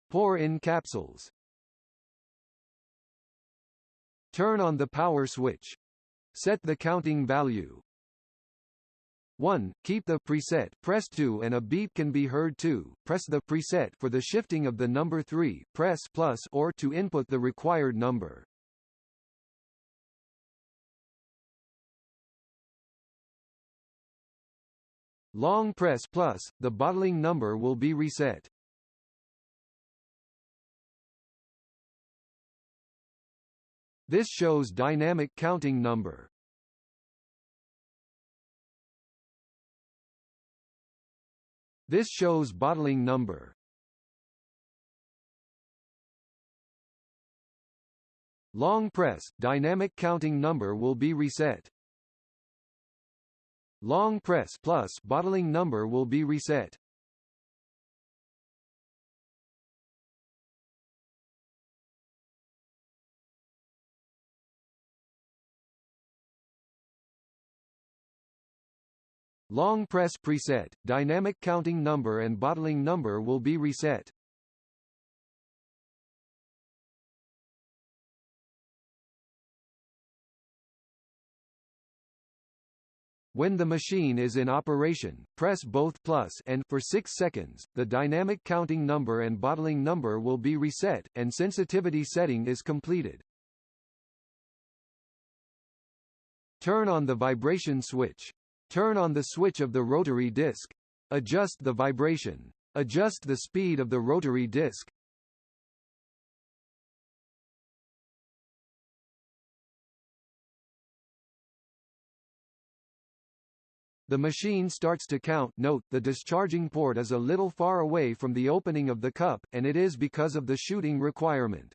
Pour in capsules. Turn on the power switch. Set the counting value. 1. Keep the preset. Press 2 and a beep can be heard. 2. Press the preset for the shifting of the number. 3. Press plus or to input the required number. Long press plus, the bottling number will be reset. This shows dynamic counting number. This shows bottling number. Long press, dynamic counting number will be reset. Long press plus, bottling number will be reset. Long press preset, dynamic counting number and bottling number will be reset. When the machine is in operation, press both plus and for 6 seconds, the dynamic counting number and bottling number will be reset, and sensitivity setting is completed. Turn on the vibration switch. Turn on the switch of the rotary disc. Adjust the vibration. Adjust the speed of the rotary disc. The machine starts to count. Note, the discharging port is a little far away from the opening of the cup, and it is because of the shooting requirement.